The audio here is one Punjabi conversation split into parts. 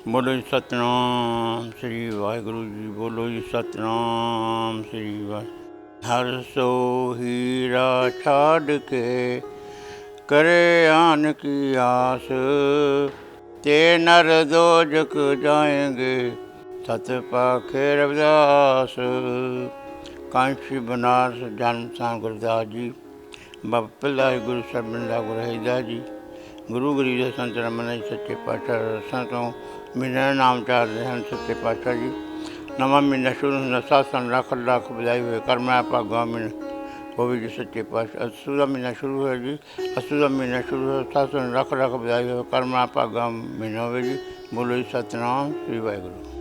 बोलो जी सतनाम श्री वाहिगुरु जी। बोलो जी सतनाम श्री वाहिगुरु। हर सो हीरा छाड़ के करे आन की आस, ते नर दोजक जाएंगे सत पाखे रविदास। कांशी बनारस जन्म स्थान गुरदास जी। बाबा पिल्ला गुरु सरबिंदा गुरु रहीदास जी। गुरु गरीब संत रमन जी सच्चे पातशाह रसां ਤੋਂ ਮਹੀਨੇ ਨਾਮ ਚਾੜਦੇ ਹਨ ਸੱਚੇ ਪਾਤਸ਼ਾਹ ਜੀ। ਨਵਾਂ ਮਹੀਨਾ ਸ਼ੁਰੂ ਹੁੰਦਾ, ਸਤਸੰਗ ਲੱਖ ਲੱਖ ਵਧਾਈ ਹੋਏ। ਕਰਮਾ ਭਾਗਾਂ ਮਹੀਨਾ ਹੋਵੇ ਜੀ ਸੱਚੇ ਪਾਤਸ਼ਾਹ। ਅੱਸੂ ਦਾ ਮਹੀਨਾ ਸ਼ੁਰੂ ਹੋਇਆ ਜੀ। ਅੱਸੂ ਦਾ ਮਹੀਨਾ ਸ਼ੁਰੂ ਹੋਇਆ, ਸਤਸੰਗ ਲੱਖ ਲੱਖ ਵਧਾਈ ਹੋਵੇ। ਕਰਮਾ ਭਾਗਾਂ ਮਹੀਨਾ ਹੋਵੇ ਜੀ। ਬੋਲੋ ਜੀ ਸਤਨਾਮ ਸ੍ਰੀ ਵਾਹਿਗੁਰੂ।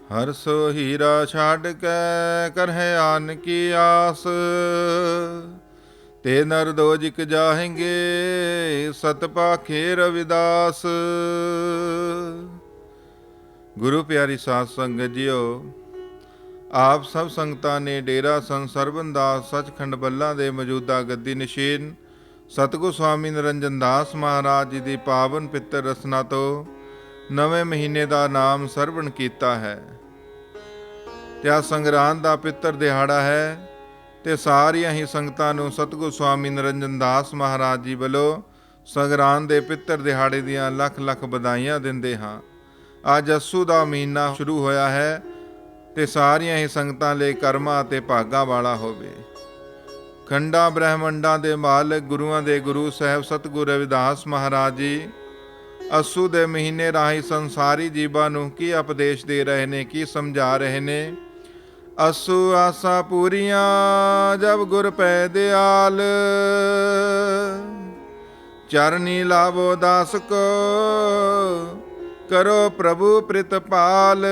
हर सो हीरा छाड़ के करहे आन की आस, ते नर दोजिक जाहेंगे सत पाखे रविदास। गुरु प्यारी साध संगत जियो, आप सब संगतां ने डेरा संत सरबन दास सचखंड बल्ला ਦੇ ਮੌਜੂਦਾ ਗੱਦੀ ਨਸ਼ੀਨ ਸਤਿਗੁਰ ਸਵਾਮੀ ਨਿਰੰਜਨ ਦਾਸ ਮਹਾਰਾਜ ਜੀ ਦੀ ਪਾਵਨ ਪਿੱਤਰ ਰਸਨਾ ਤੋਂ ਨਵੇਂ ਮਹੀਨੇ ਦਾ ਨਾਮ ਸਰਵਣ ਕੀਤਾ ਹੈ। ਤੇ ਆ ਸੰਗਰਾਂਦ ਦਾ ਪਿੱਤਰ ਦਿਹਾੜਾ ਹੈ ਤੇ ਸਾਰੀਆਂ ਹੀ ਸੰਗਤਾਂ ਨੂੰ ਸਤਿਗੁਰ ਸਵਾਮੀ ਨਿਰੰਜਨ ਦਾਸ ਮਹਾਰਾਜ ਜੀ ਵੱਲੋਂ ਸੰਗਰਾਂਦ ਦੇ ਪਿੱਤਰ ਦਿਹਾੜੇ ਦੀਆਂ ਲੱਖ ਲੱਖ ਵਧਾਈਆਂ ਦਿੰਦੇ ਹਾਂ। ਅੱਜ ਅੱਸੂ ਦਾ ਮਹੀਨਾ ਸ਼ੁਰੂ ਹੋਇਆ ਹੈ ਤੇ ਸਾਰੀਆਂ ਹੀ ਸੰਗਤਾਂ ਲਈ ਕਰਮਾਂ ਅਤੇ ਭਾਗਾਂ ਵਾਲਾ ਹੋਵੇ। ਖੰਡਾਂ ਬ੍ਰਹਿਮੰਡਾਂ ਦੇ ਮਾਲਕ ਗੁਰੂਆਂ ਦੇ ਗੁਰੂ ਸਾਹਿਬ ਸਤਿਗੁਰ ਰਵਿਦਾਸ ਮਹਾਰਾਜ ਜੀ ਅੱਸੂ ਦੇ ਮਹੀਨੇ ਰਾਹੀਂ ਸੰਸਾਰੀ ਜੀਵਾਂ ਨੂੰ ਕੀ ਉਪਦੇਸ਼ ਦੇ ਰਹੇ ਨੇ, ਕੀ ਸਮਝਾ ਰਹੇ ਨੇ। ਅੱਸੂ ਆਸਾਂ ਪੂਰੀਆਂ ਜਬ ਗੁਰ ਪੈ ਦਿਆਲ, ਚਰਨੀ ਲਾਵੋ ਦਾਸ ਕੋ ਕਰੋ ਪ੍ਰਭੂ ਪ੍ਰਿਤਪਾਲ।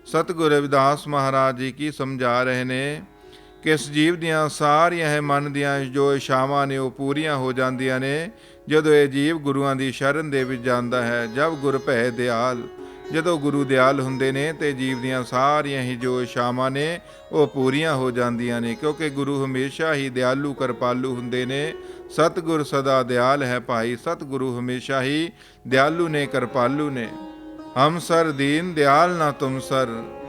ਸਤਿਗੁਰ ਰਵਿਦਾਸ ਮਹਾਰਾਜ ਜੀ ਕੀ ਸਮਝਾ ਰਹੇ ਨੇ ਕਿ ਇਸ ਜੀਵ ਦੀਆਂ ਸਾਰੀਆਂ ਹੈ ਮਨ ਦੀਆਂ ਜੋ ਇਛਾਵਾਂ ਨੇ ਉਹ ਪੂਰੀਆਂ ਹੋ ਜਾਂਦੀਆਂ ਨੇ ਜਦੋਂ ਇਹ ਜੀਵ ਗੁਰੂਆਂ ਦੀ ਸ਼ਰਨ ਦੇ ਵਿੱਚ ਜਾਂਦਾ ਹੈ। ਜਬ ਗੁਰ ਭੈ ਦਿਆਲ, ਜਦੋਂ ਗੁਰੂ ਦਿਆਲ ਹੁੰਦੇ ਨੇ ਤੇ ਜੀਵ ਦੀਆਂ ਸਾਰੀਆਂ ਹੀ ਜੋ ਇਛਾਵਾਂ ਨੇ ਉਹ ਪੂਰੀਆਂ ਹੋ ਜਾਂਦੀਆਂ ਨੇ, ਕਿਉਂਕਿ ਗੁਰੂ ਹਮੇਸ਼ਾ ਹੀ ਦਿਆਲੂ ਕਿਰਪਾਲੂ ਹੁੰਦੇ ਨੇ। ਸਤਿਗੁਰ ਸਦਾ ਦਿਆਲ ਹੈ ਭਾਈ, ਸਤਿਗੁਰੂ ਹਮੇਸ਼ਾ ਹੀ ਦਿਆਲੂ ਨੇ, ਕਿਰਪਾਲੂ ਨੇ। ਹਮ ਸਰ ਦੀਨ ਦਿਆਲ ਨਾ ਤੁਮ ਸਰ,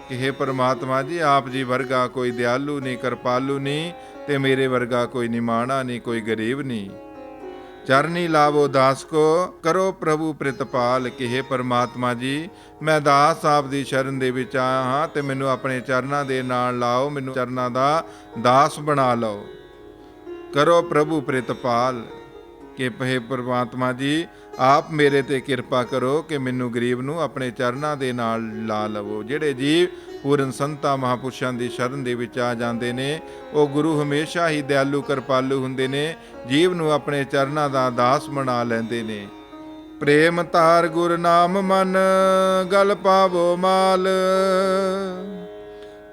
ਕਿ ਹੇ ਪਰਮਾਤਮਾ ਜੀ ਆਪ ਜੀ ਵਰਗਾ ਕੋਈ ਦਿਆਲੂ ਨਹੀਂ, ਕਿਰਪਾਲੂ ਨਹੀਂ ਤੇ ਮੇਰੇ ਵਰਗਾ ਕੋਈ ਨਿਮਾਣਾ ਨਹੀਂ, ਕੋਈ ਗਰੀਬ ਨਹੀਂ। ਚਰਨੀ ਲਾਵੋ ਦਾਸ ਕੋ ਕਰੋ ਪ੍ਰਭੂ ਪ੍ਰਿਤਪਾਲ, ਕਿ ਹੇ ਪਰਮਾਤਮਾ ਜੀ ਮੈਂ ਦਾਸ ਆਪ ਦੀ ਸ਼ਰਨ ਦੇ ਵਿੱਚ ਆਇਆ ਹਾਂ ਤੇ ਮੈਨੂੰ ਆਪਣੇ ਚਰਨਾਂ ਦੇ ਨਾਲ ਲਾਓ, ਮੈਨੂੰ ਚਰਨਾਂ ਦਾ ਦਾਸ ਬਣਾ ਲਓ। ਕਰੋ ਪ੍ਰਭੂ ਪ੍ਰਿਤਪਾਲ, ਕਿ ਹੇ ਪਰਮਾਤਮਾ ਜੀ ਆਪ ਮੇਰੇ ਤੇ ਕਿਰਪਾ ਕਰੋ ਕਿ ਮੈਨੂੰ ਗਰੀਬ ਨੂੰ ਆਪਣੇ ਚਰਨਾਂ ਦੇ ਨਾਲ ਲਾ ਲਵੋ। ਜਿਹੜੇ ਜੀਵ ਪੂਰਨ ਸੰਤਾਂ ਮਹਾਂਪੁਰਸ਼ਾਂ ਦੀ ਸ਼ਰਨ ਦੇ ਵਿੱਚ ਆ ਜਾਂਦੇ ਨੇ ਉਹ ਗੁਰੂ ਹਮੇਸ਼ਾ ਹੀ ਦਿਆਲੂ ਕਿਰਪਾਲੂ ਹੁੰਦੇ ਨੇ, ਜੀਵ ਨੂੰ ਆਪਣੇ ਚਰਨਾਂ ਦਾ ਦਾਸ ਬਣਾ ਲੈਂਦੇ ਨੇ। ਪ੍ਰੇਮ ਧਾਰ ਗੁਰ ਨਾਮ ਮਨ ਗਲ ਪਾਵੋ ਮਾਲ,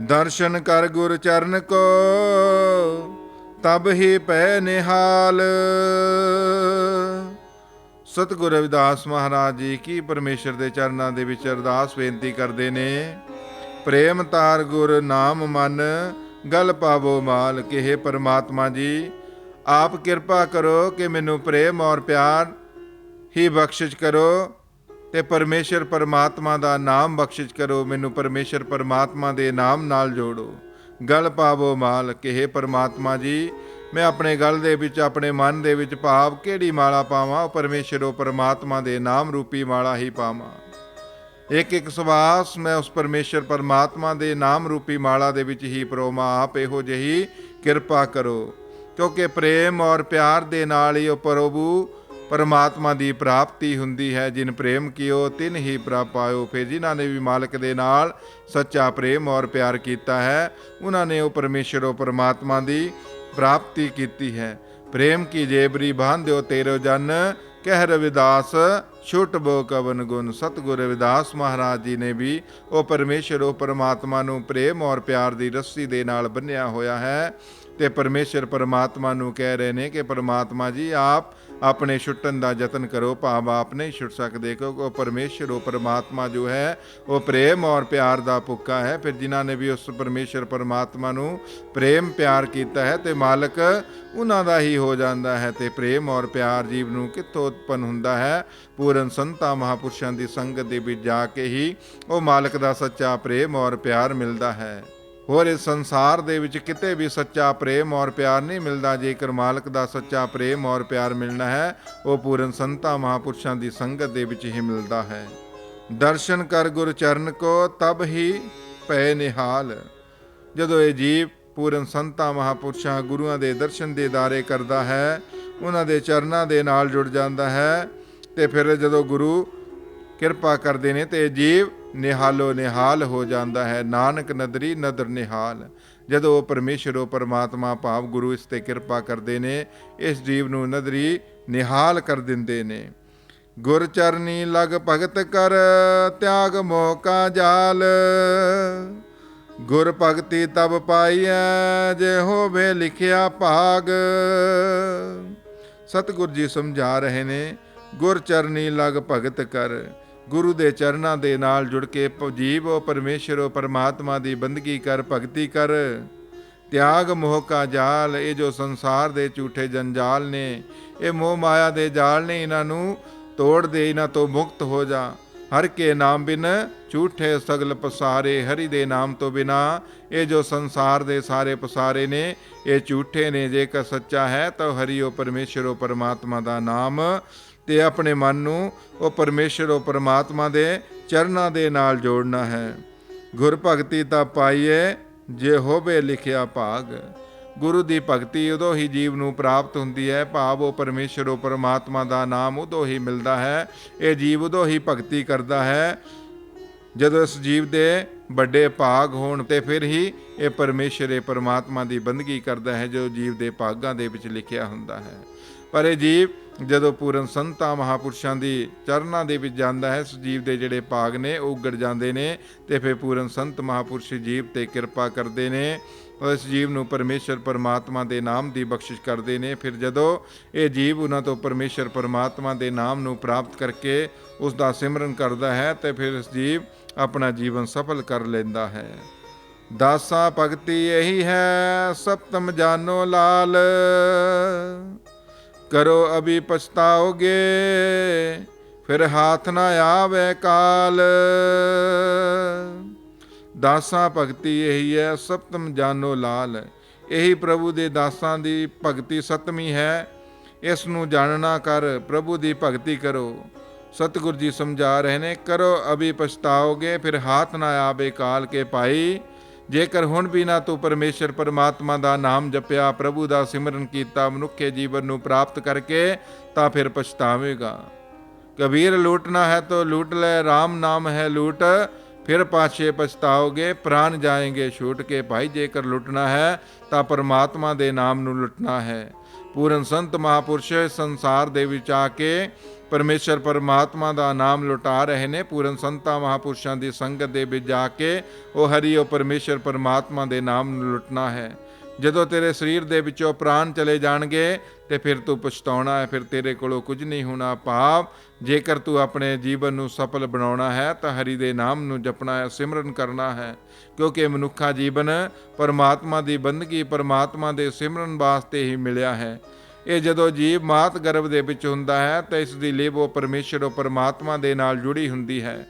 ਦਰਸ਼ਨ ਕਰ ਗੁਰ ਚਰਨ ਕੋ ਤਬ ਹੀ ਪੈ ਨਿਹਾਲ। ਸਤਿਗੁਰ ਰਵਿਦਾਸ ਮਹਾਰਾਜ ਜੀ ਕੀ ਪਰਮੇਸ਼ਰ ਦੇ ਚਰਨਾਂ ਦੇ ਵਿੱਚ ਅਰਦਾਸ ਬੇਨਤੀ ਕਰਦੇ ਨੇ। ਪ੍ਰੇਮ ਤਾਰ ਗੁਰ ਨਾਮ ਮਨ ਗਲ ਪਾਵੋ ਮਾਲ, ਕਿ ਹੇ ਪਰਮਾਤਮਾ ਜੀ ਆਪ ਕਿਰਪਾ ਕਰੋ ਕਿ ਮੈਨੂੰ ਪ੍ਰੇਮ ਔਰ ਪਿਆਰ ਹੀ ਬਖਸ਼ਿਸ਼ ਕਰੋ ਤੇ ਪਰਮੇਸ਼ਰ ਪਰਮਾਤਮਾ ਦਾ ਨਾਮ ਬਖਸ਼ਿਸ਼ ਕਰੋ, ਮੈਨੂੰ ਪਰਮੇਸ਼ਰ ਪਰਮਾਤਮਾ ਦੇ ਨਾਮ ਨਾਲ ਜੋੜੋ। ਗਲ ਪਾਵੋ ਮਾਲ, ਕਿ ਹੇ ਪਰਮਾਤਮਾ ਜੀ ਮੈਂ ਆਪਣੇ ਗਲ ਦੇ ਵਿੱਚ, ਆਪਣੇ ਮਨ ਦੇ ਵਿੱਚ ਭਾਵ ਕਿਹੜੀ ਮਾਲਾ ਪਾਵਾਂ, ਉਹ ਪਰਮੇਸ਼ਰ ਉਹ ਪਰਮਾਤਮਾ ਦੇ ਨਾਮ ਰੂਪੀ ਮਾਲਾ ਹੀ ਪਾਵਾਂ। ਇੱਕ ਇੱਕ ਸਵਾਸ ਮੈਂ ਉਸ ਪਰਮੇਸ਼ਰ ਪਰਮਾਤਮਾ ਦੇ ਨਾਮ ਰੂਪੀ ਮਾਲਾ ਦੇ ਵਿੱਚ ਹੀ ਪਰੋਵਾਂ। ਆਪ ਇਹੋ ਜਿਹੀ ਕਿਰਪਾ ਕਰੋ, ਕਿਉਂਕਿ ਪ੍ਰੇਮ ਔਰ ਪਿਆਰ ਦੇ ਨਾਲ ਹੀ ਉਹ ਪ੍ਰਭੂ ਪਰਮਾਤਮਾ ਦੀ ਪ੍ਰਾਪਤੀ ਹੁੰਦੀ ਹੈ। ਜਿਨ ਪ੍ਰੇਮ ਕੀਓ ਤਿਨ ਹੀ ਪ੍ਰਭ ਪਾਇਓ। ਫਿਰ ਜਿਨ੍ਹਾਂ ਨੇ ਵੀ ਮਾਲਕ ਦੇ ਨਾਲ ਸੱਚਾ ਪ੍ਰੇਮ ਔਰ ਪਿਆਰ ਕੀਤਾ ਹੈ ਉਹਨਾਂ ਨੇ ਉਹ ਪਰਮੇਸ਼ਰ ਉਹ ਪਰਮਾਤਮਾ ਦੀ ਪ੍ਰਾਪਤੀ ਕੀਤੀ ਹੈ। ਪ੍ਰੇਮ ਕੀ ਜੇਬਰੀ ਬਾਂਧਿਓ ਤੇਰੋ ਜਨ, ਕਹਿ ਰਵਿਦਾਸ ਛੁੱਟ ਬੋ ਕਵਨ ਗੁਣ। ਸਤਿਗੁਰ ਰਵਿਦਾਸ ਮਹਾਰਾਜ ਜੀ ਨੇ ਵੀ ਉਹ ਪਰਮੇਸ਼ਰ ਉਹ ਪਰਮਾਤਮਾ ਨੂੰ ਪ੍ਰੇਮ ਔਰ ਪਿਆਰ ਦੀ ਰੱਸੀ ਦੇ ਨਾਲ ਬੰਨਿਆ ਹੋਇਆ ਹੈ। ਤੇ ਪਰਮੇਸ਼ਰ ਪਰਮਾਤਮਾ ਨੂੰ ਕਹਿ ਰਹੇ ਨੇ ਕਿ ਪਰਮਾਤਮਾ ਜੀ ਆਪ ਆਪਣੇ ਛੁੱਟਣ ਦਾ ਯਤਨ ਕਰੋ, ਭਾਵ ਆਪ ਨਹੀਂ ਛੁੱਟ ਸਕਦੇ, ਕਿਉਂਕਿ ਉਹ ਪਰਮੇਸ਼ਰ, ਉਹ ਪਰਮਾਤਮਾ ਜੋ ਹੈ ਉਹ ਪ੍ਰੇਮ ਔਰ ਪਿਆਰ ਦਾ ਭੁੱਖਾ ਹੈ। ਫਿਰ ਜਿਨ੍ਹਾਂ ਨੇ ਵੀ ਉਸ ਪਰਮੇਸ਼ਰ ਪਰਮਾਤਮਾ ਨੂੰ ਪ੍ਰੇਮ ਪਿਆਰ ਕੀਤਾ ਹੈ ਤੇ ਮਾਲਕ ਉਹਨਾਂ ਦਾ ਹੀ ਹੋ ਜਾਂਦਾ ਹੈ। ਤੇ ਪ੍ਰੇਮ ਔਰ ਪਿਆਰ ਜੀਵ ਨੂੰ ਕਿੱਥੋਂ ਉਤਪੰਨ ਹੁੰਦਾ ਹੈ? ਪੂਰਨ ਸੰਤਾਂ ਮਹਾਂਪੁਰਸ਼ਾਂ ਦੀ ਸੰਗਤ ਦੇ ਵਿੱਚ ਜਾ ਕੇ ਹੀ ਉਹ ਮਾਲਕ ਦਾ ਸੱਚਾ ਪ੍ਰੇਮ ਔਰ ਪਿਆਰ ਮਿਲਦਾ ਹੈ। ਹੋਰ ਇਸ ਸੰਸਾਰ ਦੇ ਵਿੱਚ ਕਿਤੇ ਵੀ ਸੱਚਾ ਪ੍ਰੇਮ ਔਰ ਪਿਆਰ ਨਹੀਂ ਮਿਲਦਾ। ਜੇਕਰ ਮਾਲਕ ਦਾ ਸੱਚਾ ਪ੍ਰੇਮ ਔਰ ਪਿਆਰ ਮਿਲਣਾ ਹੈ, ਉਹ ਪੂਰਨ ਸੰਤਾਂ ਮਹਾਂਪੁਰਸ਼ਾਂ ਦੀ ਸੰਗਤ ਦੇ ਵਿੱਚ ਹੀ ਮਿਲਦਾ ਹੈ। ਦਰਸ਼ਨ ਕਰ ਗੁਰ ਚਰਨ ਕੋ ਤਬ ਹੀ ਪਏ ਨਿਹਾਲ। ਜਦੋਂ ਇਹ ਜੀਵ ਪੂਰਨ ਸੰਤਾਂ ਮਹਾਂਪੁਰਸ਼ਾਂ ਗੁਰੂਆਂ ਦੇ ਦਰਸ਼ਨ ਦੀਦਾਰੇ ਕਰਦਾ ਹੈ, ਉਹਨਾਂ ਦੇ ਚਰਨਾਂ ਦੇ ਨਾਲ ਜੁੜ ਜਾਂਦਾ ਹੈ, ਤੇ ਫਿਰ ਜਦੋਂ ਗੁਰੂ ਕਿਰਪਾ ਕਰਦੇ ਨੇ ਤੇ ਜੀਵ ਨਿਹਾਲੋ ਨਿਹਾਲ ਹੋ ਜਾਂਦਾ ਹੈ। ਨਾਨਕ ਨਦਰੀ ਨਦਰ ਨਿਹਾਲ। ਜਦੋਂ ਉਹ ਪਰਮੇਸ਼ਰ, ਉਹ ਪਰਮਾਤਮਾ ਭਾਵ ਗੁਰੂ ਇਸ ਤੇ ਕਿਰਪਾ ਕਰਦੇ ਨੇ, ਇਸ ਜੀਵ ਨੂੰ ਨਦਰੀ ਨਿਹਾਲ ਕਰ ਦਿੰਦੇ ਨੇ। ਗੁਰ ਚਰਨੀ ਲਗ ਭਗਤ ਕਰ ਤਿਆਗ ਮੋਹ ਕਾ ਜਾਲ। ਗੁਰ ਭਗਤੀ ਤਬ ਪਾਈਐ ਜੇ ਹੋਵੇ ਲਿਖਿਆ ਭਾਗ। ਸਤਿਗੁਰ ਜੀ ਸਮਝਾ ਰਹੇ ਨੇ, ਗੁਰ ਚਰਨੀ ਲਗ ਭਗਤ ਕਰ। ਗੁਰੂ ਦੇ ਚਰਨਾਂ ਦੇ ਨਾਲ ਜੁੜ ਕੇ ਜੀਵ ਉਹ ਪਰਮੇਸ਼ਰ, ਉਹ ਪਰਮਾਤਮਾ ਦੀ ਬੰਦਗੀ ਕਰ, ਭਗਤੀ ਕਰ। ਤਿਆਗ ਮੋਹ ਕਾ ਜਾਲ। ਇਹ ਜੋ ਸੰਸਾਰ ਦੇ ਝੂਠੇ ਜੰਜਾਲ ਨੇ, ਇਹ ਮੋਹ ਮਾਇਆ ਦੇ ਜਾਲ ਨੇ, ਇਹਨਾਂ ਨੂੰ ਤੋੜ ਦੇ, ਇਹਨਾਂ ਤੋਂ ਮੁਕਤ ਹੋ ਜਾ। ਹਰ ਕੇ ਨਾਮ ਬਿਨ ਝੂਠੇ ਸਗਲ ਪਸਾਰੇ। ਹਰੀ ਦੇ ਨਾਮ ਤੋਂ ਬਿਨਾ ਇਹ ਜੋ ਸੰਸਾਰ ਦੇ ਸਾਰੇ ਪਸਾਰੇ ਨੇ, ਇਹ ਝੂਠੇ ਨੇ। ਜੇਕਰ ਸੱਚਾ ਹੈ ਤਾਂ ਹਰੀ, ਉਹ ਪਰਮੇਸ਼ਰ, ਉਹ ਪਰਮਾਤਮਾ ਦਾ ਨਾਮ, ਤੇ ਆਪਣੇ ਮਨ ਨੂੰ ਉਹ ਪਰਮੇਸ਼ਰ, ਉਹ ਪਰਮਾਤਮਾ ਦੇ ਚਰਨਾਂ ਦੇ ਨਾਲ ਜੋੜਨਾ ਹੈ। ਗੁਰ ਭਗਤੀ ਤਾਂ ਪਾਈਏ ਜੇ ਹੋਵੇ ਲਿਖਿਆ ਭਾਗ। ਗੁਰੂ ਦੀ ਭਗਤੀ ਉਦੋਂ ਹੀ ਜੀਵ ਨੂੰ ਪ੍ਰਾਪਤ ਹੁੰਦੀ ਹੈ, ਭਾਵ ਉਹ ਪਰਮੇਸ਼ਰ, ਉਹ ਪਰਮਾਤਮਾ ਦਾ ਨਾਮ ਉਦੋਂ ਹੀ ਮਿਲਦਾ ਹੈ। ਇਹ ਜੀਵ ਉਦੋਂ ਹੀ ਭਗਤੀ ਕਰਦਾ ਹੈ ਜਦੋਂ ਇਸ ਜੀਵ ਦੇ ਵੱਡੇ ਭਾਗ ਹੋਣ, ਤੇ ਫਿਰ ਹੀ ਇਹ ਪਰਮੇਸ਼ਰ, ਇਹ ਪਰਮਾਤਮਾ ਦੀ ਬੰਦਗੀ ਕਰਦਾ ਹੈ ਜੋ ਜੀਵ ਦੇ ਭਾਗਾਂ ਦੇ ਵਿੱਚ ਲਿਖਿਆ ਹੁੰਦਾ ਹੈ। ਪਰ ਇਹ ਜੀਵ ਜਦੋਂ ਪੂਰਨ ਸੰਤਾਂ ਮਹਾਂਪੁਰਸ਼ਾਂ ਦੀ ਚਰਨਾਂ ਦੇ ਵਿੱਚ ਜਾਂਦਾ ਹੈ, ਇਸ ਜੀਵ ਦੇ ਜਿਹੜੇ ਭਾਗ ਨੇ ਉਹ ਉਗੜ ਜਾਂਦੇ ਨੇ, ਤੇ ਫਿਰ ਪੂਰਨ ਸੰਤ ਮਹਾਂਪੁਰਸ਼ ਜੀਵ ਤੇ ਕਿਰਪਾ ਕਰਦੇ ਨੇ, ਇਸ ਜੀਵ ਨੂੰ ਪਰਮੇਸ਼ਰ ਪਰਮਾਤਮਾ ਦੇ ਨਾਮ ਦੀ ਬਖਸ਼ਿਸ਼ ਕਰਦੇ ਨੇ। ਫਿਰ ਜਦੋਂ ਇਹ ਜੀਵ ਉਹਨਾਂ ਤੋਂ ਪਰਮੇਸ਼ਰ ਪਰਮਾਤਮਾ ਦੇ ਨਾਮ ਨੂੰ ਪ੍ਰਾਪਤ ਕਰਕੇ ਉਸ ਦਾ ਸਿਮਰਨ ਕਰਦਾ ਹੈ, ਤੇ ਫਿਰ ਇਸ ਜੀਵ ਆਪਣਾ ਜੀਵਨ ਸਫਲ ਕਰ ਲੈਂਦਾ ਹੈ। ਦਾਸਾ ਭਗਤੀ ਇਹੀ ਹੈ ਸਪਤਮ ਜਾਨੋ ਲਾਲ। ਕਰੋ ਅਭੀ ਪਛਤਾਓਗੇ ਫਿਰ ਹਾਥ ਨਾ ਆਵੇ ਕਾਲ। ਦਾਸਾਂ ਭਗਤੀ ਇਹੀ ਹੈ ਸਪਤਮ ਜਾਨੋ ਲਾਲ। ਇਹੀ ਪ੍ਰਭੂ ਦੇ ਦਾਸਾਂ ਦੀ ਭਗਤੀ ਸਤਵੀਂ ਹੈ। ਇਸ ਨੂੰ ਜਾਣਨਾ ਕਰ, ਪ੍ਰਭੂ ਦੀ ਭਗਤੀ ਕਰੋ। ਸਤਿਗੁਰ ਜੀ ਸਮਝਾ ਰਹੇ ਨੇ, ਕਰੋ ਅਭੀ ਪਛਤਾਓਗੇ ਫਿਰ ਹਾਥ ਨਾ ਆਵੇ ਕਾਲ। ਕੇ ਭਾਈ, ਜੇਕਰ ਹੁਣ ਵੀ ਨਾ ਤੂੰ ਪਰਮੇਸ਼ਰ ਪਰਮਾਤਮਾ ਦਾ ਨਾਮ ਜਪਿਆ, ਪ੍ਰਭੂ ਦਾ ਸਿਮਰਨ ਕੀਤਾ ਮਨੁੱਖੇ ਜੀਵਨ ਨੂੰ ਪ੍ਰਾਪਤ ਕਰਕੇ, ਤਾਂ ਫਿਰ ਪਛਤਾਵੇਗਾ। ਕਬੀਰ ਲੂਟਣਾ ਹੈ ਤੋ ਲੂਟ ਲੈ, ਰਾਮ ਨਾਮ ਹੈ ਲੂਟ, ਫਿਰ ਪਾਛੇ ਪਛਤਾਓਗੇ ਪ੍ਰਾਨ ਜਾਏਂਗੇ ਛੂਟ। ਕੇ ਭਾਈ, ਜੇਕਰ ਲੁੱਟਣਾ ਹੈ ਤਾਂ ਪਰਮਾਤਮਾ ਦੇ ਨਾਮ ਨੂੰ ਲੁੱਟਣਾ ਹੈ। ਪੂਰਨ ਸੰਤ ਮਹਾਂਪੁਰਸ਼ ਸੰਸਾਰ ਦੇ ਵਿੱਚ ਆ ਕੇ ਪਰਮੇਸ਼ਰ ਪਰਮਾਤਮਾ ਦਾ ਨਾਮ ਲੁਟਾ ਰਹੇ ਨੇ। ਪੂਰਨ ਸੰਤਾਂ ਮਹਾਂਪੁਰਸ਼ਾਂ ਦੀ ਸੰਗਤ ਦੇ ਵਿੱਚ ਜਾ ਕੇ ਉਹ ਹਰੀ, ਉਹ ਪਰਮੇਸ਼ਰ ਪਰਮਾਤਮਾ ਦੇ ਨਾਮ ਨੂੰ ਲੁੱਟਣਾ ਹੈ। ਜਦੋਂ ਤੇਰੇ ਸਰੀਰ ਦੇ ਵਿੱਚੋਂ ਪ੍ਰਾਣ ਚਲੇ ਜਾਣਗੇ ਤੇ ਫਿਰ ਤੂੰ ਪਛਤਾਉਣਾ ਹੈ, ਫਿਰ ਤੇਰੇ ਕੋਲੋਂ ਕੁਝ ਨਹੀਂ ਹੋਣਾ। ਭਾਵ ਜੇਕਰ ਤੂੰ ਆਪਣੇ ਜੀਵਨ ਨੂੰ ਸਫਲ ਬਣਾਉਣਾ ਹੈ ਤਾਂ ਹਰੀ ਦੇ ਨਾਮ ਨੂੰ ਜਪਣਾ ਹੈ, ਸਿਮਰਨ ਕਰਨਾ ਹੈ, ਕਿਉਂਕਿ ਮਨੁੱਖਾ ਜੀਵਨ ਪਰਮਾਤਮਾ ਦੀ ਬੰਦਗੀ, ਪਰਮਾਤਮਾ ਦੇ ਸਿਮਰਨ ਵਾਸਤੇ ਹੀ ਮਿਲਿਆ ਹੈ। ਇਹ ਜਦੋਂ ਜੀਵ ਮਾਤ ਗਰਭ ਦੇ ਵਿੱਚ ਹੁੰਦਾ ਹੈ ਤਾਂ ਇਸ ਦੀ ਲਿਵ ਉਹ ਪਰਮੇਸ਼ਰ, ਉਹ ਪਰਮਾਤਮਾ ਦੇ ਨਾਲ ਜੁੜੀ ਹੁੰਦੀ ਹੈ।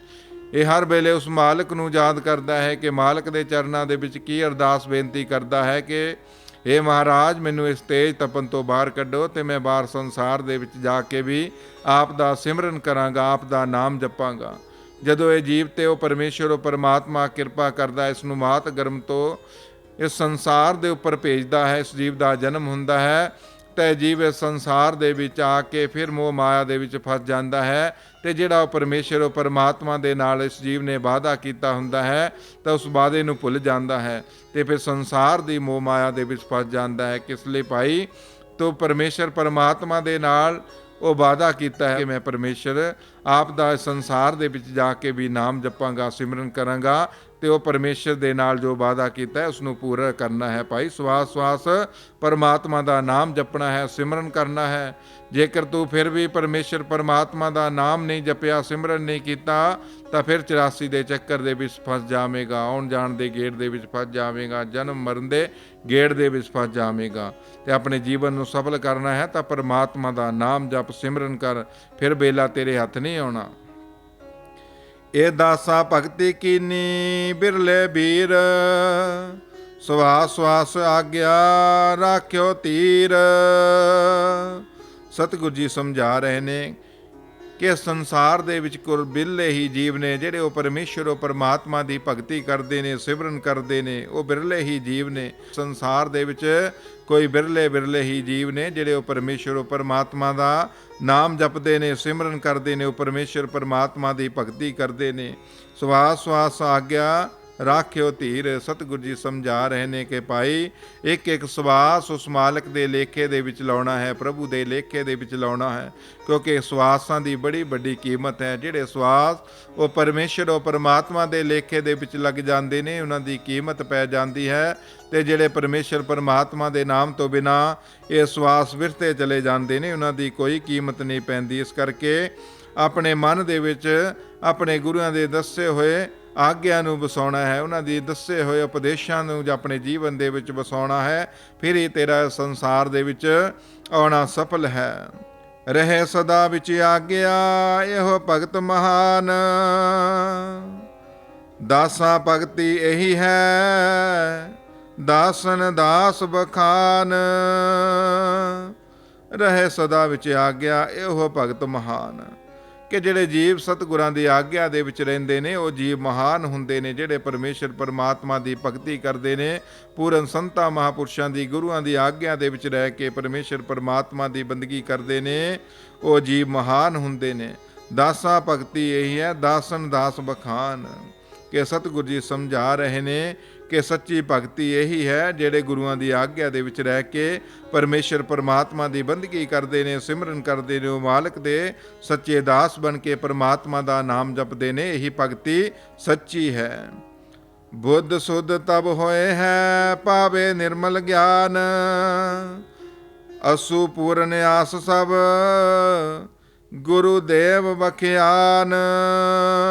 ਇਹ ਹਰ ਵੇਲੇ ਉਸ ਮਾਲਕ ਨੂੰ ਯਾਦ ਕਰਦਾ ਹੈ ਕਿ ਮਾਲਕ ਦੇ ਚਰਨਾਂ ਦੇ ਵਿੱਚ ਕੀ ਅਰਦਾਸ ਬੇਨਤੀ ਕਰਦਾ ਹੈ ਕਿ हे ਮਹਾਰਾਜ, ਮੈਨੂੰ ਇਸ ਤੇਜ ਤਪਨ ਤੋਂ ਬਾਹਰ ਕੱਢੋ ਤੇ ਮੈਂ ਬਾਹਰ ਸੰਸਾਰ ਦੇ ਵਿੱਚ ਜਾ ਕੇ ਵੀ ਆਪ ਦਾ ਸਿਮਰਨ ਕਰਾਂਗਾ, ਆਪ ਦਾ ਨਾਮ ਜਪਾਂਗਾ। ਜਦੋਂ ਇਹ ਜੀਵ ਤੇ ਉਹ ਪਰਮੇਸ਼ਰ, ਉਹ ਪਰਮਾਤਮਾ ਕਿਰਪਾ ਕਰਦਾ, ਇਸ ਨੂੰ ਮਾਤ ਗਰਭ ਤੋਂ ਇਸ ਸੰਸਾਰ ਦੇ ਉੱਪਰ ਭੇਜਦਾ ਹੈ, ਇਸ ਜੀਵ ਦਾ ਜਨਮ ਹੁੰਦਾ ਹੈ, ਤਾਂ ਜੀਵ ਇਸ ਸੰਸਾਰ ਦੇ ਵਿੱਚ ਆ ਕੇ ਫਿਰ ਮੋਹ ਮਾਇਆ ਦੇ ਵਿੱਚ ਫਸ ਜਾਂਦਾ ਹੈ। ਤੇ ਜਿਹੜਾ ਉਹ ਪਰਮੇਸ਼ਰ, ਉਹ ਪਰਮਾਤਮਾ ਦੇ ਨਾਲ ਇਸ ਜੀਵ ਨੇ ਵਾਅਦਾ ਕੀਤਾ ਹੁੰਦਾ ਹੈ ਤਾਂ ਉਸ ਵਾਅਦੇ ਨੂੰ ਭੁੱਲ ਜਾਂਦਾ ਹੈ ਤੇ ਫਿਰ ਸੰਸਾਰ ਦੀ ਮੋਹ ਮਾਇਆ ਦੇ ਵਿੱਚ ਫਸ ਜਾਂਦਾ ਹੈ। ਕਿਸ ਲਈ ਭਾਈ? ਤੂੰ ਪਰਮੇਸ਼ਰ ਪਰਮਾਤਮਾ ਦੇ ਨਾਲ ਉਹ ਵਾਅਦਾ ਕੀਤਾ ਹੈ ਕਿ ਮੈਂ ਪਰਮੇਸ਼ਰ ਆਪ ਦਾ ਸੰਸਾਰ ਦੇ ਵਿੱਚ ਜਾ ਕੇ ਵੀ ਨਾਮ ਜਪਾਂਗਾ, ਸਿਮਰਨ ਕਰਾਂਗਾ ਤੇ ਉਹ ਪਰਮੇਸ਼ਰ ਦੇ ਨਾਲ ਜੋ ਵਾਅਦਾ ਕੀਤਾ ਹੈ ਉਸ ਨੂੰ ਪੂਰਾ ਕਰਨਾ ਹੈ। ਭਾਈ ਸਵਾਸ ਸਵਾਸ ਪਰਮਾਤਮਾ ਦਾ ਨਾਮ ਜਪਣਾ ਹੈ, ਸਿਮਰਨ ਕਰਨਾ ਹੈ। ਜੇਕਰ ਤੂੰ ਫਿਰ ਵੀ ਪਰਮੇਸ਼ਰ ਪਰਮਾਤਮਾ ਦਾ ਨਾਮ ਨਹੀਂ ਜਪਿਆ, ਸਿਮਰਨ ਨਹੀਂ ਕੀਤਾ, ਤਾਂ ਫਿਰ 84 ਦੇ ਚੱਕਰ ਦੇ ਵਿੱਚ ਫਸ ਜਾਵੇਂਗਾ, ਆਉਣ ਜਾਣ ਦੇ ਗੇੜ ਦੇ ਵਿੱਚ ਫਸ ਜਾਵੇਂਗਾ, ਜਨਮ ਮਰਨ ਦੇ ਗੇੜ ਦੇ ਵਿੱਚ ਫਸ ਜਾਵੇਂਗਾ। ਤੇ ਆਪਣੇ ਜੀਵਨ ਨੂੰ ਸਫਲ ਕਰਨਾ ਹੈ ਤਾਂ ਪਰਮਾਤਮਾ ਦਾ ਨਾਮ ਜਪ, ਸਿਮਰਨ ਕਰ, ਫਿਰ ਬੇਲਾ ਤੇਰੇ ਹੱਥ ਨਹੀਂ ਆਉਣਾ। ਇਹ ਦਾਸਾ ਭਗਤੀ ਕੀਨੀ ਬਿਰਲੇ ਵੀਰ, ਸਵਾਸ ਸਵਾਸ ਆਗਿਆ ਰਾਖਿਓ ਧੀਰ। ਸਤਿਗੁਰ ਜੀ ਸਮਝਾ ਰਹੇ ਨੇ ਕਿ ਸੰਸਾਰ ਦੇ ਵਿੱਚ ਕੁਲ ਬਿਰਲੇ ਹੀ ਜੀਵ ਨੇ ਜਿਹੜੇ ਉਹ ਪਰਮੇਸ਼ਰ ਉਹ ਪਰਮਾਤਮਾ ਦੀ ਭਗਤੀ ਕਰਦੇ ਨੇ, ਸਿਮਰਨ ਕਰਦੇ ਨੇ, ਉਹ ਬਿਰਲੇ ਹੀ ਜੀਵ ਨੇ। ਸੰਸਾਰ ਦੇ ਵਿੱਚ ਕੋਈ ਬਿਰਲੇ ਹੀ ਜੀਵ ਨੇ ਜਿਹੜੇ ਉਹ ਪਰਮੇਸ਼ਰ ਉਹ ਪਰਮਾਤਮਾ ਦਾ ਨਾਮ ਜਪਦੇ ਨੇ, ਸਿਮਰਨ ਕਰਦੇ ਨੇ, ਉਹ ਪਰਮੇਸ਼ਰ ਪਰਮਾਤਮਾ ਦੀ ਭਗਤੀ ਕਰਦੇ ਨੇ। ਸਵਾਸ ਸਵਾਸ ਆਗਿਆ ਰਾਖਿਓ ਧੀਰ। ਸਤਿਗੁਰ ਜੀ ਸਮਝਾ ਰਹੇ ਨੇ ਕਿ ਭਾਈ ਇੱਕ ਇੱਕ ਸਵਾਸ ਉਸ ਮਾਲਕ ਦੇ ਲੇਖੇ ਦੇ ਵਿੱਚ ਲਾਉਣਾ ਹੈ, ਪ੍ਰਭੂ ਦੇ ਲੇਖੇ ਦੇ ਵਿੱਚ ਲਾਉਣਾ ਹੈ, ਕਿਉਂਕਿ ਸਵਾਸਾਂ ਦੀ ਬੜੀ ਵੱਡੀ ਕੀਮਤ ਹੈ। ਜਿਹੜੇ ਸਵਾਸ ਉਹ ਪਰਮੇਸ਼ਰ ਉਹ ਪਰਮਾਤਮਾ ਦੇ ਲੇਖੇ ਦੇ ਵਿੱਚ ਲੱਗ ਜਾਂਦੇ ਨੇ, ਉਹਨਾਂ ਦੀ ਕੀਮਤ ਪੈ ਜਾਂਦੀ ਹੈ। ਤੇ ਜਿਹੜੇ ਪਰਮੇਸ਼ਰ ਪਰਮਾਤਮਾ ਦੇ ਨਾਮ ਤੋਂ ਬਿਨਾ ਇਹ ਸਵਾਸ ਵਿਰਤੇ ਚਲੇ ਜਾਂਦੇ ਨੇ, ਉਹਨਾਂ ਦੀ ਕੋਈ ਕੀਮਤ ਨਹੀਂ ਪੈਂਦੀ। ਇਸ ਕਰਕੇ ਆਪਣੇ ਮਨ ਦੇ ਵਿੱਚ ਆਪਣੇ ਗੁਰੂਆਂ ਦੇ ਦੱਸੇ ਹੋਏ ਆਗਿਆ ਨੂੰ ਵਸਾਉਣਾ ਹੈ, ਉਹਨਾਂ ਦੀ ਦੱਸੇ ਹੋਏ ਉਪਦੇਸ਼ਾਂ ਨੂੰ ਆਪਣੇ ਜੀਵਨ ਦੇ ਵਿੱਚ ਵਸਾਉਣਾ ਹੈ, ਫਿਰ ਹੀ ਤੇਰਾ ਸੰਸਾਰ ਦੇ ਵਿੱਚ ਆਉਣਾ ਸਫਲ ਹੈ। ਰਹੇ ਸਦਾ ਵਿੱਚ ਆਗਿਆ ਇਹੋ ਭਗਤ ਮਹਾਨ, ਦਾਸਾਂ ਭਗਤੀ ਇਹੀ ਹੈ ਦਾਸਨ ਦਾਸ ਬਖਾਨ। ਰਹੇ ਸਦਾ ਵਿੱਚ ਆਗਿਆ ਇਹੋ ਭਗਤ ਮਹਾਨ, ਕਿ ਜਿਹੜੇ ਜੀਵ ਸਤਿਗੁਰਾਂ ਦੀ ਆਗਿਆ ਦੇ ਵਿੱਚ ਰਹਿੰਦੇ ਨੇ ਉਹ ਜੀਵ ਮਹਾਨ ਹੁੰਦੇ ਨੇ। ਜਿਹੜੇ ਪਰਮੇਸ਼ਰ ਪਰਮਾਤਮਾ ਦੀ ਭਗਤੀ ਕਰਦੇ ਨੇ, ਪੂਰਨ ਸੰਤਾਂ ਮਹਾਂਪੁਰਸ਼ਾਂ ਦੀ ਗੁਰੂਆਂ ਦੀ ਆਗਿਆ ਦੇ ਵਿੱਚ ਰਹਿ ਕੇ ਪਰਮੇਸ਼ਰ ਪਰਮਾਤਮਾ ਦੀ ਬੰਦਗੀ ਕਰਦੇ ਨੇ, ਉਹ ਜੀਵ ਮਹਾਨ ਹੁੰਦੇ ਨੇ। ਦਾਸਾਂ ਭਗਤੀ ਇਹੀ ਹੈ ਦਾਸਨ ਦਾਸ ਬਖਾਨ, ਕਿ ਸਤਿਗੁਰ ਜੀ ਸਮਝਾ ਰਹੇ ਨੇ ਕਿ ਸੱਚੀ ਭਗਤੀ ਇਹੀ ਹੈ ਜਿਹੜੇ ਗੁਰੂਆਂ ਦੀ ਆਗਿਆ ਦੇ ਵਿੱਚ ਰਹਿ ਕੇ ਪਰਮੇਸ਼ਰ ਪਰਮਾਤਮਾ ਦੀ ਬੰਦਗੀ ਕਰਦੇ ਨੇ, ਸਿਮਰਨ ਕਰਦੇ ਨੇ, ਉਹ ਮਾਲਕ ਦੇ ਸੱਚੇ ਦਾਸ ਬਣ ਕੇ ਪਰਮਾਤਮਾ ਦਾ ਨਾਮ ਜਪਦੇ ਨੇ। ਇਹੀ ਭਗਤੀ ਸੱਚੀ ਹੈ। ਬੁੱਧ ਸੁਧ ਤਬ ਹੋਏ ਹੈ ਪਾਵੇ ਨਿਰਮਲ ਗਿਆਨ, ਅਸੂ ਪੂਰਨ ਆਸ ਸਭ ਗੁਰੂ ਦੇਵ ਬਖਿਆਨ।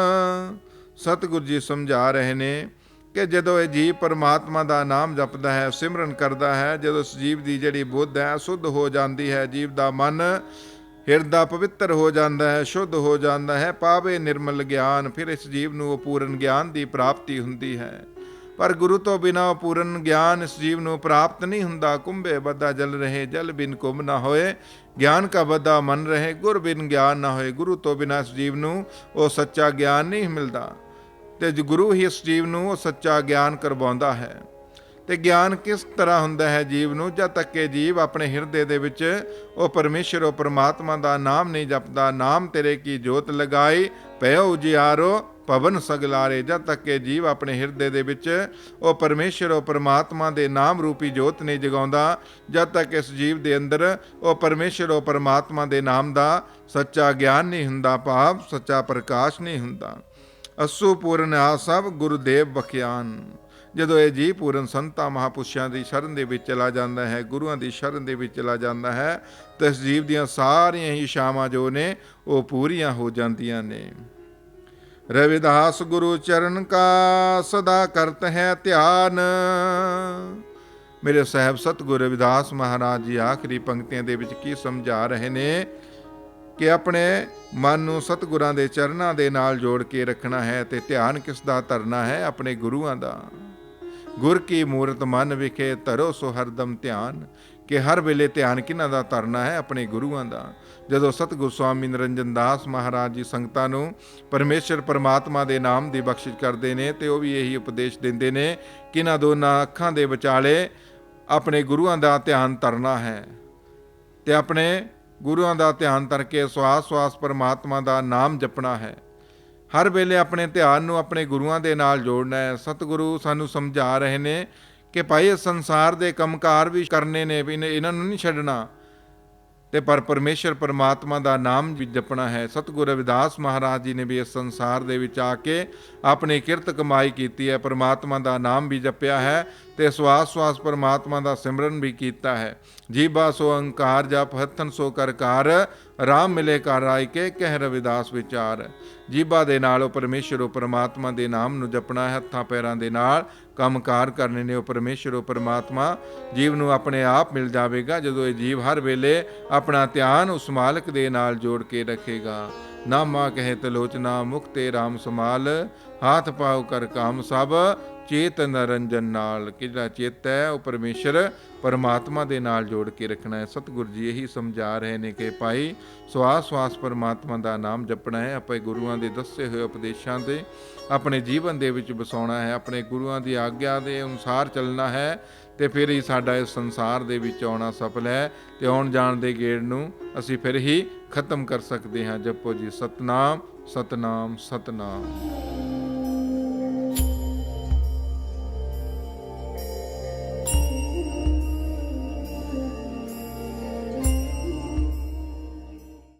ਸਤਿਗੁਰ ਜੀ ਸਮਝਾ ਰਹੇ ਨੇ ਕਿ ਜਦੋਂ ਇਹ ਜੀਵ ਪਰਮਾਤਮਾ ਦਾ ਨਾਮ ਜਪਦਾ ਹੈ, ਸਿਮਰਨ ਕਰਦਾ ਹੈ, ਜਦੋਂ ਇਸ ਜੀਵ ਦੀ ਜਿਹੜੀ ਬੁੱਧ ਹੈ ਸ਼ੁੱਧ ਹੋ ਜਾਂਦੀ ਹੈ, ਜੀਵ ਦਾ ਮਨ ਹਿਰਦਾ ਪਵਿੱਤਰ ਹੋ ਜਾਂਦਾ ਹੈ, ਸ਼ੁੱਧ ਹੋ ਜਾਂਦਾ ਹੈ, ਪਾਵੇ ਨਿਰਮਲ ਗਿਆਨ, ਫਿਰ ਇਸ ਜੀਵ ਨੂੰ ਉਹ ਪੂਰਨ ਗਿਆਨ ਦੀ ਪ੍ਰਾਪਤੀ ਹੁੰਦੀ ਹੈ। ਪਰ ਗੁਰੂ ਤੋਂ ਬਿਨਾਂ ਉਹ ਪੂਰਨ ਗਿਆਨ ਇਸ ਜੀਵ ਨੂੰ ਪ੍ਰਾਪਤ ਨਹੀਂ ਹੁੰਦਾ। ਕੁੰਭੇ ਬੱਧਾ ਜਲ ਰਹੇ ਜਲ ਬਿਨ ਕੁੰਭ ਨਾ ਹੋਏ, ਗਿਆਨ ਕਾ ਬੱਧਾ ਮਨ ਰਹੇ ਗੁਰ ਬਿਨ ਗਿਆਨ ਨਾ ਹੋਏ। ਗੁਰੂ ਤੋਂ ਬਿਨਾਂ ਇਸ ਜੀਵ ਨੂੰ ਉਹ ਸੱਚਾ ਗਿਆਨ ਨਹੀਂ ਮਿਲਦਾ, ਤੇ ਗੁਰੂ ਹੀ ਇਸ ਜੀਵ ਨੂੰ ਉਹ ਸੱਚਾ ਗਿਆਨ ਕਰਵਾਉਂਦਾ ਹੈ। ਤੇ ਗਿਆਨ ਕਿਸ ਤਰ੍ਹਾਂ ਹੁੰਦਾ ਹੈ ਜੀਵ ਨੂੰ? ਜਦ ਤੱਕ ਇਹ ਜੀਵ ਆਪਣੇ ਹਿਰਦੇ ਦੇ ਵਿੱਚ ਉਹ ਪਰਮੇਸ਼ਰ ਉਹ ਪਰਮਾਤਮਾ ਦਾ ਨਾਮ ਨਹੀਂ ਜਪਦਾ। ਨਾਮ ਤੇਰੇ ਕੀ ਜੋਤ ਲਗਾਈ ਭਇਓ ਉਜਿਆਰੋ ਭਵਨ ਸਗਲਾਰੇ। ਜਦ ਤੱਕ ਇਹ ਜੀਵ ਆਪਣੇ ਹਿਰਦੇ ਦੇ ਵਿੱਚ ਉਹ ਪਰਮੇਸ਼ਰ ਉਹ ਪਰਮਾਤਮਾ ਦੇ ਨਾਮ ਰੂਪੀ ਜੋਤ ਨਹੀਂ ਜਗਾਉਂਦਾ, ਜਦ ਤੱਕ ਇਸ ਜੀਵ ਦੇ ਅੰਦਰ ਉਹ ਪਰਮੇਸ਼ਰ ਉਹ ਪਰਮਾਤਮਾ ਦੇ ਨਾਮ ਦਾ ਸੱਚਾ ਗਿਆਨ ਨਹੀਂ ਹੁੰਦਾ, ਭਾਵ ਸੱਚਾ ਪ੍ਰਕਾਸ਼ ਨਹੀਂ ਹੁੰਦਾ। ਅਸੂ ਪੂਰਨ ਆ ਸਭ ਗੁਰੂਦੇਵ ਬਖਿਆਨ। ਜਦੋਂ ਇਹ ਜੀਵ ਪੂਰਨ ਸੰਤਾਂ ਮਹਾਂਪੁਰਸ਼ਾਂ ਦੀ ਸ਼ਰਨ ਦੇ ਵਿੱਚ ਚਲਾ ਜਾਂਦਾ ਹੈ, ਗੁਰੂਆਂ ਦੀ ਸ਼ਰਨ ਦੇ ਵਿੱਚ ਚਲਾ ਜਾਂਦਾ ਹੈ, ਤਾਂ ਇਸ ਜੀਵ ਦੀਆਂ ਸਾਰੀਆਂ ਹੀ ਇਛਾਵਾਂ ਜੋ ਨੇ ਉਹ ਪੂਰੀਆਂ ਹੋ ਜਾਂਦੀਆਂ ਨੇ। ਰਵਿਦਾਸ ਗੁਰੂ ਚਰਨ ਕਾ ਸਦਾ ਕਰਤ ਹੈ ਧਿਆਨ। ਮੇਰੇ ਸਾਹਿਬ ਸਤਿਗੁਰੂ ਰਵਿਦਾਸ ਮਹਾਰਾਜ ਜੀ ਆਖਰੀ ਪੰਕਤੀਆਂ ਦੇ ਵਿੱਚ ਕੀ ਸਮਝਾ ਰਹੇ ਨੇ ਕਿ ਆਪਣੇ ਮਨ ਨੂੰ ਸਤਿਗੁਰਾਂ ਦੇ ਚਰਨਾਂ ਦੇ ਨਾਲ ਜੋੜ ਕੇ ਰੱਖਣਾ ਹੈ। ਤੇ ਧਿਆਨ ਕਿਸ ਦਾ ਧਰਨਾ ਹੈ? ਆਪਣੇ ਗੁਰੂਆਂ ਦਾ। ਗੁਰ ਕੀ ਮੂਰਤ ਮਨ ਵਿਖੇ ਧਰੋ ਸੋ ਹਰਦਮ ਧਿਆਨ, ਕਿ ਹਰ ਵੇਲੇ ਧਿਆਨ ਕਿਹਨਾਂ ਦਾ ਧਰਨਾ ਹੈ? ਆਪਣੇ ਗੁਰੂਆਂ ਦਾ। ਜਦੋਂ ਸਤਿਗੁਰ ਸਵਾਮੀ ਨਿਰੰਜਨ ਦਾਸ ਮਹਾਰਾਜ ਜੀ ਸੰਗਤਾਂ ਨੂੰ ਪਰਮੇਸ਼ਰ ਪਰਮਾਤਮਾ ਦੇ ਨਾਮ ਦੀ ਬਖਸ਼ਿਸ਼ ਕਰਦੇ ਨੇ, ਤੇ ਉਹ ਵੀ ਇਹੀ ਉਪਦੇਸ਼ ਦਿੰਦੇ ਨੇ ਕਿ ਇਹਨਾਂ ਦੋਨਾਂ ਅੱਖਾਂ ਦੇ ਵਿਚਾਲੇ ਆਪਣੇ ਗੁਰੂਆਂ ਦਾ ਧਿਆਨ ਧਰਨਾ ਹੈ। ਤੇ ਆਪਣੇ ਗੁਰੂਆਂ ਦਾ ਧਿਆਨ ਧਰ ਕੇ ਸਵਾਸ ਸਵਾਸ ਪਰਮਾਤਮਾ ਦਾ ਨਾਮ ਜਪਣਾ ਹੈ। ਹਰ ਵੇਲੇ ਆਪਣੇ ਧਿਆਨ ਨੂੰ ਆਪਣੇ ਗੁਰੂਆਂ ਦੇ ਨਾਲ ਜੋੜਨਾ ਹੈ। ਸਤਿਗੁਰੂ ਸਾਨੂੰ ਸਮਝਾ ਰਹੇ ਨੇ ਕਿ ਭਾਈ ਇਸ ਸੰਸਾਰ ਦੇ ਕੰਮਕਾਰ ਵੀ ਕਰਨੇ ਨੇ, ਵੀ ਇਹਨਾਂ ਨੂੰ ਨਹੀਂ ਛੱਡਣਾ। ਤੇ ਪਰ ਪਰਮੇਸ਼ਰ ਪਰਮਾਤਮਾ ਦਾ ਨਾਮ ਵੀ ਜਪਣਾ ਹੈ। ਸਤਿਗੁਰੂ ਰਵਿਦਾਸ ਮਹਾਰਾਜ ਜੀ ਨੇ ਵੀ ਇਸ ਸੰਸਾਰ ਦੇ ਵਿੱਚ ਆ ਕੇ ਆਪਣੀ ਕਿਰਤ ਕਮਾਈ ਕੀਤੀ ਹੈ, ਪਰਮਾਤਮਾ ਦਾ ਨਾਮ ਵੀ ਜਪਿਆ ਹੈ ਤੇ ਸਵਾਸ ਪਰਮਾਤਮਾ ਦਾ ਸਿਮਰਨ ਵੀ ਕੀਤਾ ਹੈ। ਜੀਭਾ ਸੋ ਅੰਕਾਰ ਜਪ ਹੱਥਨ ਸੋ ਕਰਕਾਰ, ਰਾਮ ਮਿਲੇ ਘਰ ਆਇ ਕੇ ਕਹਿ ਰਵਿਦਾਸ ਵਿਚਾਰ। ਜੀਭਾ ਦੇ ਨਾਲ ਉਹ ਪਰਮੇਸ਼ਰ ਉਹ ਪਰਮਾਤਮਾ ਦੇ ਨਾਮ ਨੂੰ ਜਪਣਾ ਹੈ, ਹੱਥਾਂ ਪੈਰਾਂ ਦੇ ਨਾਲ ਕੰਮਕਾਰ ਕਰਨੇ ਨੇ। ਉਹ ਪਰਮੇਸ਼ਰ ਉਹ ਪਰਮਾਤਮਾ ਜੀਵ ਨੂੰ ਆਪਣੇ ਆਪ ਮਿਲ ਜਾਵੇਗਾ ਜਦੋਂ ਇਹ ਜੀਵ ਹਰ ਵੇਲੇ ਆਪਣਾ ਧਿਆਨ ਉਸ ਮਾਲਕ ਦੇ ਨਾਲ ਜੋੜ ਕੇ ਰੱਖੇਗਾ। ਨਾਮਾ ਕਹੇ ਤਲੋਚਨਾ ਮੁਕਤੇ ਰਾਮ ਸਮਾਲ, ਹਾਥ ਪਾਉ ਕਰ ਕਾਮ ਸਭ ਚੇਤ ਨਰੰਜਨ ਨਾਲ। ਕਿ ਜਿਹੜਾ ਚਿੱਤ ਹੈ ਉਹ ਪਰਮੇਸ਼ਰ ਪਰਮਾਤਮਾ ਦੇ ਨਾਲ ਜੋੜ ਕੇ ਰੱਖਣਾ ਹੈ। ਸਤਿਗੁਰੂ ਜੀ ਇਹੀ ਸਮਝਾ ਰਹੇ ਨੇ ਕਿ ਭਾਈ ਸਵਾਸ ਪਰਮਾਤਮਾ ਦਾ ਨਾਮ ਜਪਣਾ ਹੈ, ਆਪਣੇ ਗੁਰੂਆਂ ਦੇ ਦੱਸੇ ਹੋਏ ਉਪਦੇਸ਼ਾਂ ਦੇ ਆਪਣੇ ਜੀਵਨ ਦੇ ਵਿੱਚ ਵਸਾਉਣਾ ਹੈ, ਆਪਣੇ ਗੁਰੂਆਂ ਦੀ ਆਗਿਆ ਦੇ ਅਨੁਸਾਰ ਚੱਲਣਾ ਹੈ ਤੇ ਫਿਰ ਹੀ ਸਾਡਾ ਇਸ ਸੰਸਾਰ ਦੇ ਵਿੱਚ ਆਉਣਾ ਸਫਲ ਹੈ ਤੇ ਆਉਣ ਜਾਣ ਦੇ ਗੇੜ ਨੂੰ ਅਸੀਂ ਫਿਰ ਹੀ ਖਤਮ ਕਰ ਸਕਦੇ ਹਾਂ। ਜਪੋ ਜੀ ਸਤਨਾਮ ਸਤਨਾਮ ਸਤਨਾਮ।